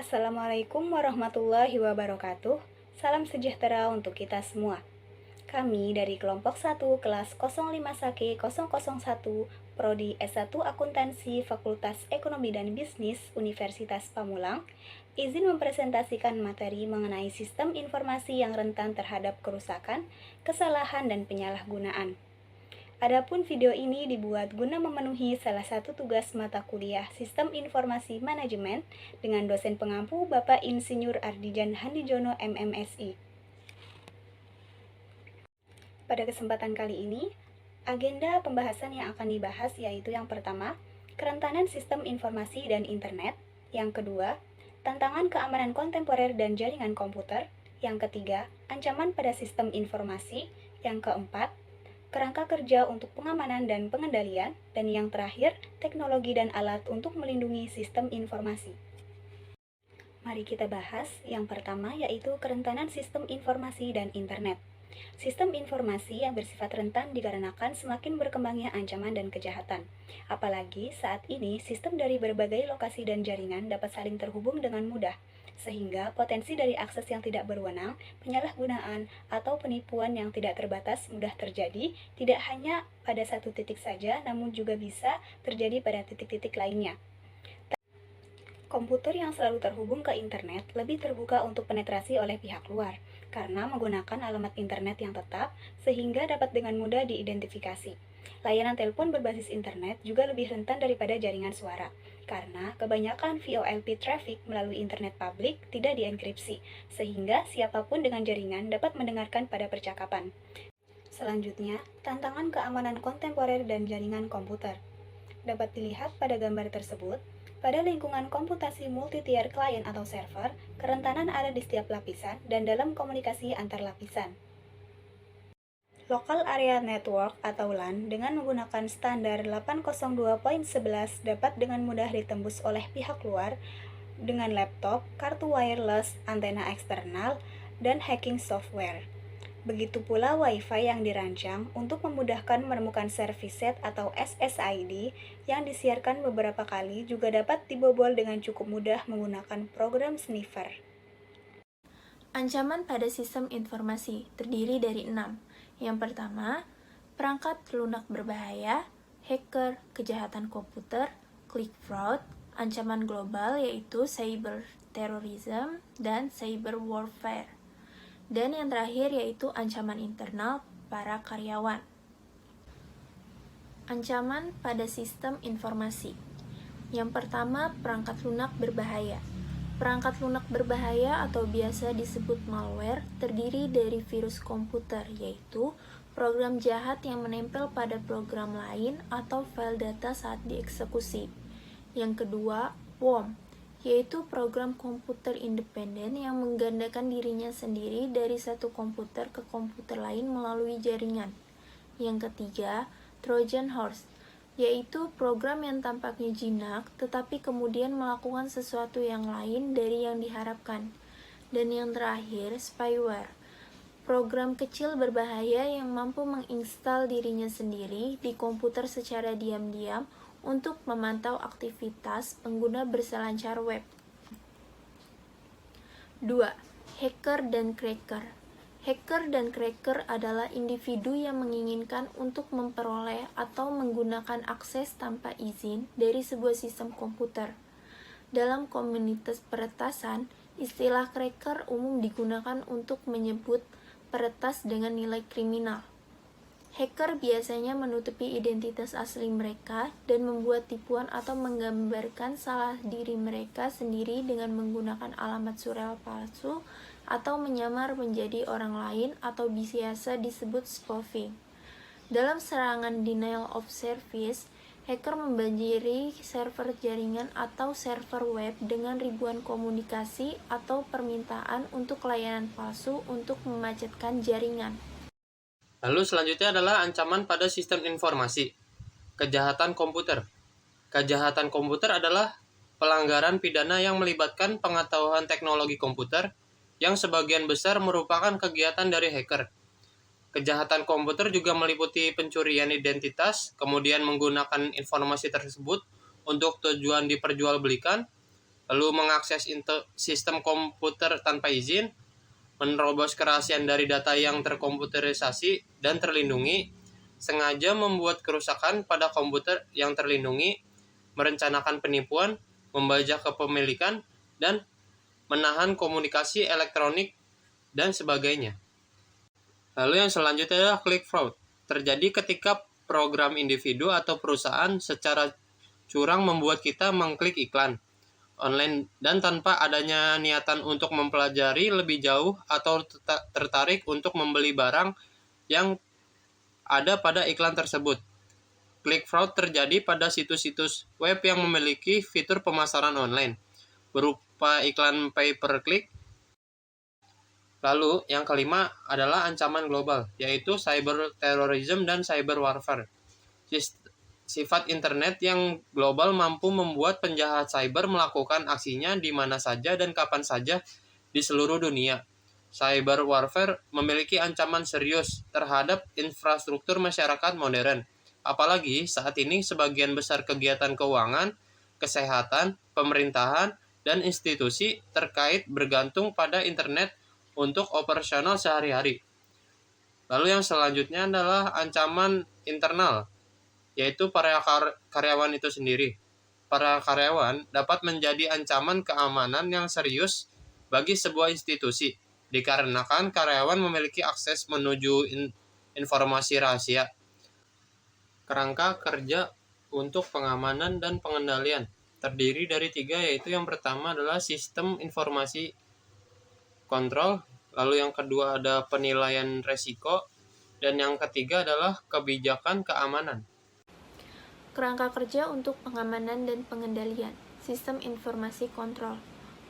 Assalamualaikum warahmatullahi wabarakatuh. Salam sejahtera untuk kita semua. Kami dari kelompok 1 kelas 05 Sake 001 Prodi S1 Akuntansi Fakultas Ekonomi dan Bisnis Universitas Pamulang izin mempresentasikan materi mengenai sistem informasi yang rentan terhadap kerusakan, kesalahan, dan penyalahgunaan. Adapun video ini dibuat guna memenuhi salah satu tugas mata kuliah Sistem Informasi Manajemen dengan dosen pengampu Bapak Insinyur Ardijan Handijono MMSI. Pada kesempatan kali ini, agenda pembahasan yang akan dibahas yaitu yang pertama, kerentanan sistem informasi dan internet, yang kedua, tantangan keamanan kontemporer dan jaringan komputer, yang ketiga, ancaman pada sistem informasi, yang keempat, kerangka kerja untuk pengamanan dan pengendalian, dan yang terakhir, teknologi dan alat untuk melindungi sistem informasi. Mari kita bahas yang pertama yaitu kerentanan sistem informasi dan internet. Sistem informasi yang bersifat rentan dikarenakan semakin berkembangnya ancaman dan kejahatan. Apalagi saat ini sistem dari berbagai lokasi dan jaringan dapat saling terhubung dengan mudah, sehingga potensi dari akses yang tidak berwenang, penyalahgunaan, atau penipuan yang tidak terbatas mudah terjadi, tidak hanya pada satu titik saja, namun juga bisa terjadi pada titik-titik lainnya. Komputer yang selalu terhubung ke internet lebih terbuka untuk penetrasi oleh pihak luar, karena menggunakan alamat internet yang tetap, sehingga dapat dengan mudah diidentifikasi. Layanan telepon berbasis internet juga lebih rentan daripada jaringan suara, karena kebanyakan VoIP traffic melalui internet publik tidak dienkripsi, sehingga siapapun dengan jaringan dapat mendengarkan pada percakapan. Selanjutnya, tantangan keamanan kontemporer dan jaringan komputer. Dapat dilihat pada gambar tersebut, pada lingkungan komputasi multi-tier klien atau server, kerentanan ada di setiap lapisan dan dalam komunikasi antar lapisan. Local Area Network atau LAN dengan menggunakan standar 802.11 dapat dengan mudah ditembus oleh pihak luar dengan laptop, kartu wireless, antena eksternal, dan hacking software. Begitu pula Wi-Fi yang dirancang untuk memudahkan menemukan service set atau SSID yang disiarkan beberapa kali juga dapat dibobol dengan cukup mudah menggunakan program sniffer. Ancaman pada sistem informasi terdiri dari 6. Yang pertama, perangkat lunak berbahaya, hacker, kejahatan komputer, click fraud, ancaman global yaitu cyber terrorism dan cyber warfare. Dan yang terakhir yaitu ancaman internal para karyawan. Ancaman pada sistem informasi. Yang pertama, perangkat lunak berbahaya. Perangkat lunak berbahaya atau biasa disebut malware terdiri dari virus komputer, yaitu program jahat yang menempel pada program lain atau file data saat dieksekusi. Yang kedua, worm, yaitu program komputer independen yang menggandakan dirinya sendiri dari satu komputer ke komputer lain melalui jaringan. Yang ketiga, Trojan Horse, yaitu program yang tampaknya jinak tetapi kemudian melakukan sesuatu yang lain dari yang diharapkan. Dan yang terakhir, spyware, program kecil berbahaya yang mampu menginstal dirinya sendiri di komputer secara diam-diam untuk memantau aktivitas pengguna berselancar web. 2. Hacker dan cracker. Hacker dan cracker adalah individu yang menginginkan untuk memperoleh atau menggunakan akses tanpa izin dari sebuah sistem komputer. Dalam komunitas peretasan, istilah cracker umum digunakan untuk menyebut peretas dengan nilai kriminal. Hacker biasanya menutupi identitas asli mereka dan membuat tipuan atau menggambarkan salah diri mereka sendiri dengan menggunakan alamat surel palsu atau menyamar menjadi orang lain atau biasa disebut spoofing. Dalam serangan denial of service, hacker membanjiri server jaringan atau server web dengan ribuan komunikasi atau permintaan untuk layanan palsu untuk memacetkan jaringan. Lalu selanjutnya adalah ancaman pada sistem informasi. Kejahatan komputer. Kejahatan komputer adalah pelanggaran pidana yang melibatkan pengetahuan teknologi komputer yang sebagian besar merupakan kegiatan dari hacker. Kejahatan komputer juga meliputi pencurian identitas, kemudian menggunakan informasi tersebut untuk tujuan diperjualbelikan, lalu mengakses sistem komputer tanpa izin, menerobos kerahasiaan dari data yang terkomputerisasi dan terlindungi, sengaja membuat kerusakan pada komputer yang terlindungi, merencanakan penipuan, membajak kepemilikan, dan menahan komunikasi elektronik, dan sebagainya. Lalu yang selanjutnya adalah click fraud. Terjadi ketika program individu atau perusahaan secara curang membuat kita mengklik iklan online dan tanpa adanya niatan untuk mempelajari lebih jauh atau tertarik untuk membeli barang yang ada pada iklan tersebut. Click fraud terjadi pada situs-situs web yang memiliki fitur pemasaran online berupa iklan pay per click. Lalu yang kelima adalah ancaman global, yaitu cyber terrorism dan cyber warfare. Sifat internet yang global mampu membuat penjahat cyber melakukan aksinya di mana saja dan kapan saja di seluruh dunia. Cyber warfare memiliki ancaman serius terhadap infrastruktur masyarakat modern. Apalagi saat ini sebagian besar kegiatan keuangan, kesehatan, pemerintahan, dan institusi terkait bergantung pada internet untuk operasional sehari-hari. Lalu yang selanjutnya adalah ancaman internal, yaitu para karyawan itu sendiri. Para karyawan dapat menjadi ancaman keamanan yang serius bagi sebuah institusi, dikarenakan karyawan memiliki akses menuju informasi rahasia. Kerangka kerja untuk pengamanan dan pengendalian terdiri dari 3, yaitu yang pertama adalah sistem informasi kontrol, lalu yang kedua ada penilaian resiko, dan yang ketiga adalah kebijakan keamanan. Kerangka kerja untuk pengamanan dan pengendalian sistem informasi kontrol.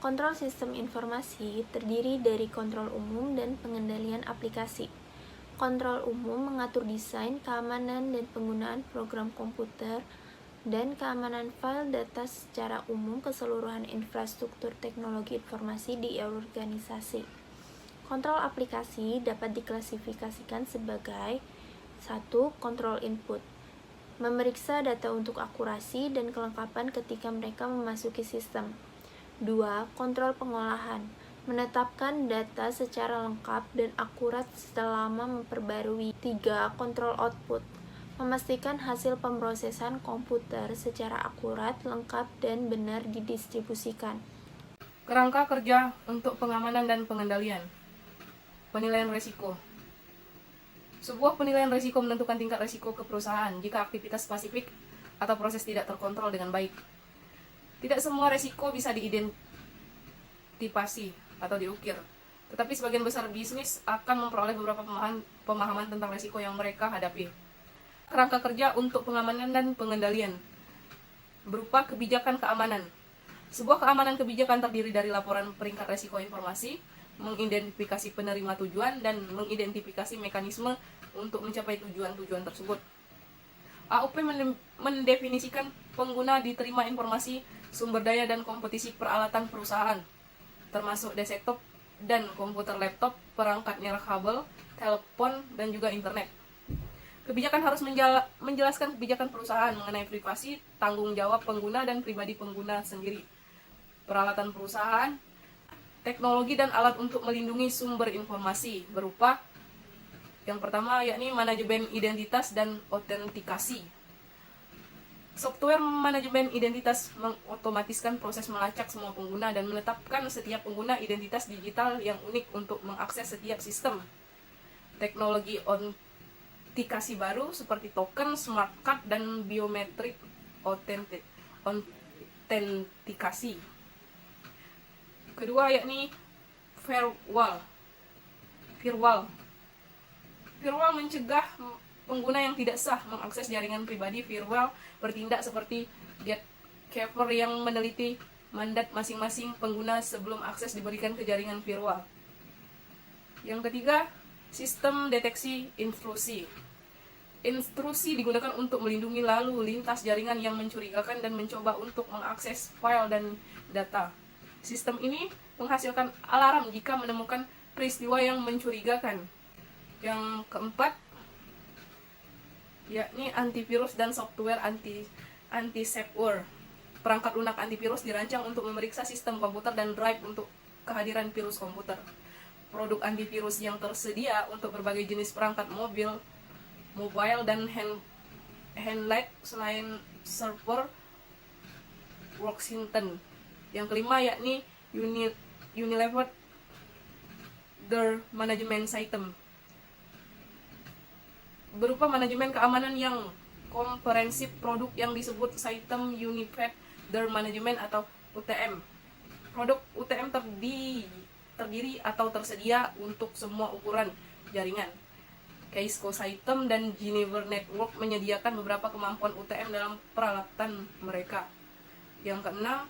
Kontrol sistem informasi terdiri dari kontrol umum dan pengendalian aplikasi. Kontrol umum mengatur desain, keamanan, dan penggunaan program komputer dan keamanan file data secara umum keseluruhan infrastruktur teknologi informasi di organisasi. Kontrol aplikasi dapat diklasifikasikan sebagai 1. Kontrol input, memeriksa data untuk akurasi dan kelengkapan ketika mereka memasuki sistem. 2. Kontrol pengolahan, menetapkan data secara lengkap dan akurat selama memperbarui. 3. Kontrol output, memastikan hasil pemrosesan komputer secara akurat, lengkap, dan benar didistribusikan. Kerangka kerja untuk pengamanan dan pengendalian. Penilaian risiko. Sebuah penilaian risiko menentukan tingkat risiko ke perusahaan jika aktivitas spesifik atau proses tidak terkontrol dengan baik. Tidak semua risiko bisa diidentifikasi atau diukir, tetapi sebagian besar bisnis akan memperoleh beberapa pemahaman tentang risiko yang mereka hadapi. Kerangka kerja untuk pengamanan dan pengendalian berupa kebijakan keamanan. Sebuah keamanan kebijakan terdiri dari laporan peringkat risiko informasi, mengidentifikasi penerima tujuan, dan mengidentifikasi mekanisme untuk mencapai tujuan-tujuan tersebut. AOP mendefinisikan pengguna diterima informasi, sumber daya, dan kompetisi peralatan perusahaan, termasuk desktop dan komputer laptop, perangkat nirkabel, telepon, dan juga internet. Kebijakan harus menjelaskan kebijakan perusahaan mengenai privasi, tanggung jawab pengguna, dan pribadi pengguna sendiri, peralatan perusahaan, teknologi dan alat untuk melindungi sumber informasi berupa yang pertama yakni manajemen identitas dan autentikasi. Software manajemen identitas mengotomatiskan proses melacak semua pengguna dan menetapkan setiap pengguna identitas digital yang unik untuk mengakses setiap sistem. Teknologi autentikasi baru seperti token, smart card, dan biometrik autentikasi. Kedua yakni firewall. Firewall mencegah pengguna yang tidak sah mengakses jaringan pribadi. Firewall bertindak seperti gatekeeper yang meneliti mandat masing-masing pengguna sebelum akses diberikan ke jaringan firewall. Yang ketiga, sistem deteksi intrusi. Intrusi digunakan untuk melindungi lalu lintas jaringan yang mencurigakan dan mencoba untuk mengakses file dan data. Sistem ini menghasilkan alarm jika menemukan peristiwa yang mencurigakan. Yang keempat, yakni antivirus dan software anti-spyware. Perangkat lunak antivirus dirancang untuk memeriksa sistem komputer dan drive untuk kehadiran virus komputer. Produk antivirus yang tersedia untuk berbagai jenis perangkat mobile dan handheld selain server Washington. Yang kelima yakni Unilever The Management System, berupa manajemen keamanan yang komprehensif. Produk yang disebut System Unified The Management atau UTM. Produk UTM terdiri atau tersedia untuk semua ukuran jaringan. Cisco System dan Juniper Network menyediakan beberapa kemampuan UTM dalam peralatan mereka. Yang keenam,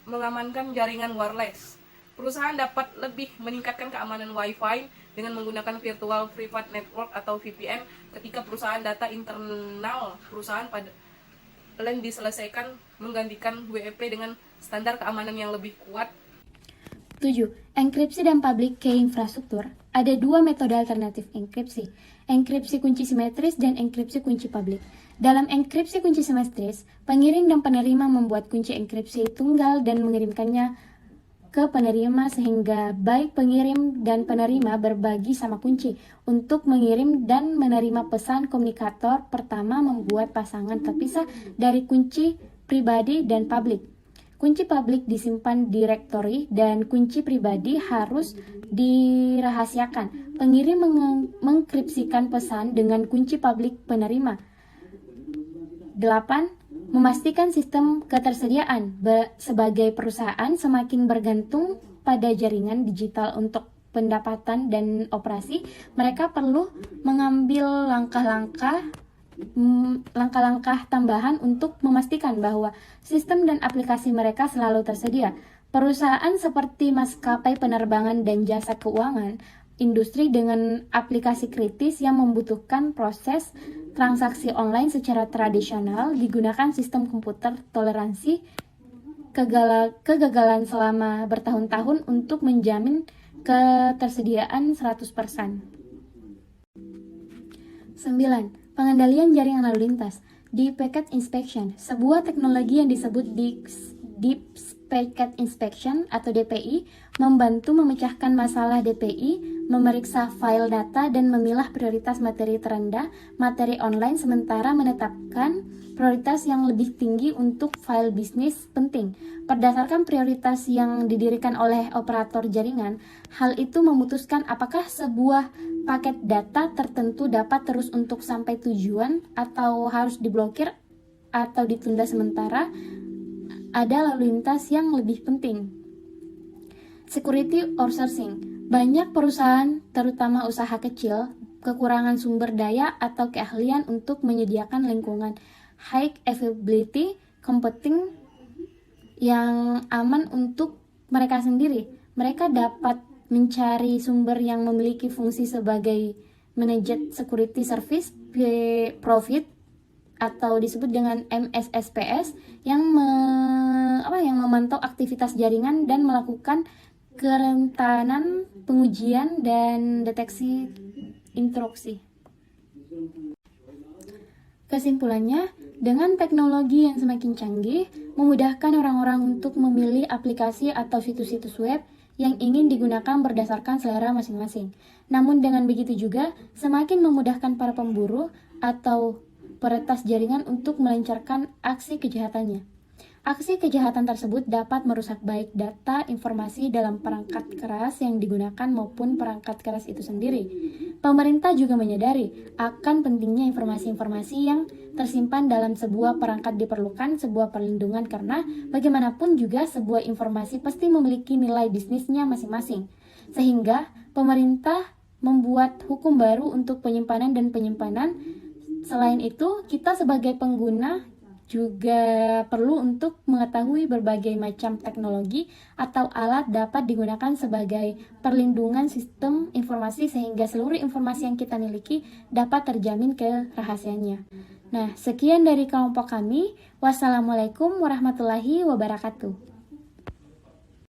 mengamankan jaringan wireless. Perusahaan dapat lebih meningkatkan keamanan Wi-Fi dengan menggunakan Virtual Private Network atau VPN ketika perusahaan data internal perusahaan pada diselesaikan, menggantikan WEP dengan standar keamanan yang lebih kuat. 7. Enkripsi dan public key infrastruktur. Ada dua metode alternatif enkripsi, enkripsi kunci simetris dan enkripsi kunci publik. Dalam enkripsi kunci simetris, pengirim dan penerima membuat kunci enkripsi tunggal dan mengirimkannya ke penerima sehingga baik pengirim dan penerima berbagi sama kunci. Untuk mengirim dan menerima pesan, komunikator pertama membuat pasangan terpisah dari kunci pribadi dan publik. Kunci publik disimpan di direktori dan kunci pribadi harus dirahasiakan. Pengirim mengenkripsikan pesan dengan kunci publik penerima. 8. Memastikan sistem ketersediaan. Sebagai perusahaan semakin bergantung pada jaringan digital untuk pendapatan dan operasi, mereka perlu mengambil langkah-langkah tambahan untuk memastikan bahwa sistem dan aplikasi mereka selalu tersedia. Perusahaan seperti maskapai penerbangan dan jasa keuangan, industri dengan aplikasi kritis yang membutuhkan proses transaksi online secara tradisional, digunakan sistem komputer toleransi kegagalan selama bertahun-tahun untuk menjamin ketersediaan 100%. 9. Pengendalian jaringan lalu lintas. Deep Packet Inspection, sebuah teknologi yang disebut Deep Packet Inspection atau DPI, membantu memecahkan masalah DPI, memeriksa file data dan memilah prioritas materi terendah, materi online, sementara menetapkan prioritas yang lebih tinggi untuk file bisnis penting. Berdasarkan prioritas yang didirikan oleh operator jaringan, hal itu memutuskan apakah sebuah paket data tertentu dapat terus untuk sampai tujuan atau harus diblokir atau ditunda sementara ada lalu lintas yang lebih penting. Security outsourcing. Banyak perusahaan, terutama usaha kecil, kekurangan sumber daya atau keahlian untuk menyediakan lingkungan high availability computing yang aman untuk mereka sendiri. Mereka dapat mencari sumber yang memiliki fungsi sebagai Managed Security Service Profit atau disebut dengan MSSPS yang memantau aktivitas jaringan dan melakukan kerentanan, pengujian, dan deteksi intrusi. Kesimpulannya, dengan teknologi yang semakin canggih, memudahkan orang-orang untuk memilih aplikasi atau situs-situs web yang ingin digunakan berdasarkan selera masing-masing. Namun dengan begitu juga, semakin memudahkan para pemburu atau peretas jaringan untuk melancarkan aksi kejahatannya. Aksi kejahatan tersebut dapat merusak baik data informasi dalam perangkat keras yang digunakan maupun perangkat keras itu sendiri. Pemerintah juga menyadari akan pentingnya informasi-informasi yang tersimpan dalam sebuah perangkat diperlukan sebuah perlindungan karena bagaimanapun juga sebuah informasi pasti memiliki nilai bisnisnya masing-masing. Sehingga pemerintah membuat hukum baru untuk penyimpanan dan penyimpanan. Selain itu, kita sebagai pengguna juga perlu untuk mengetahui berbagai macam teknologi atau alat dapat digunakan sebagai perlindungan sistem informasi sehingga seluruh informasi yang kita miliki dapat terjamin kerahasiaannya. Nah, sekian dari kelompok kami. Wassalamualaikum warahmatullahi wabarakatuh.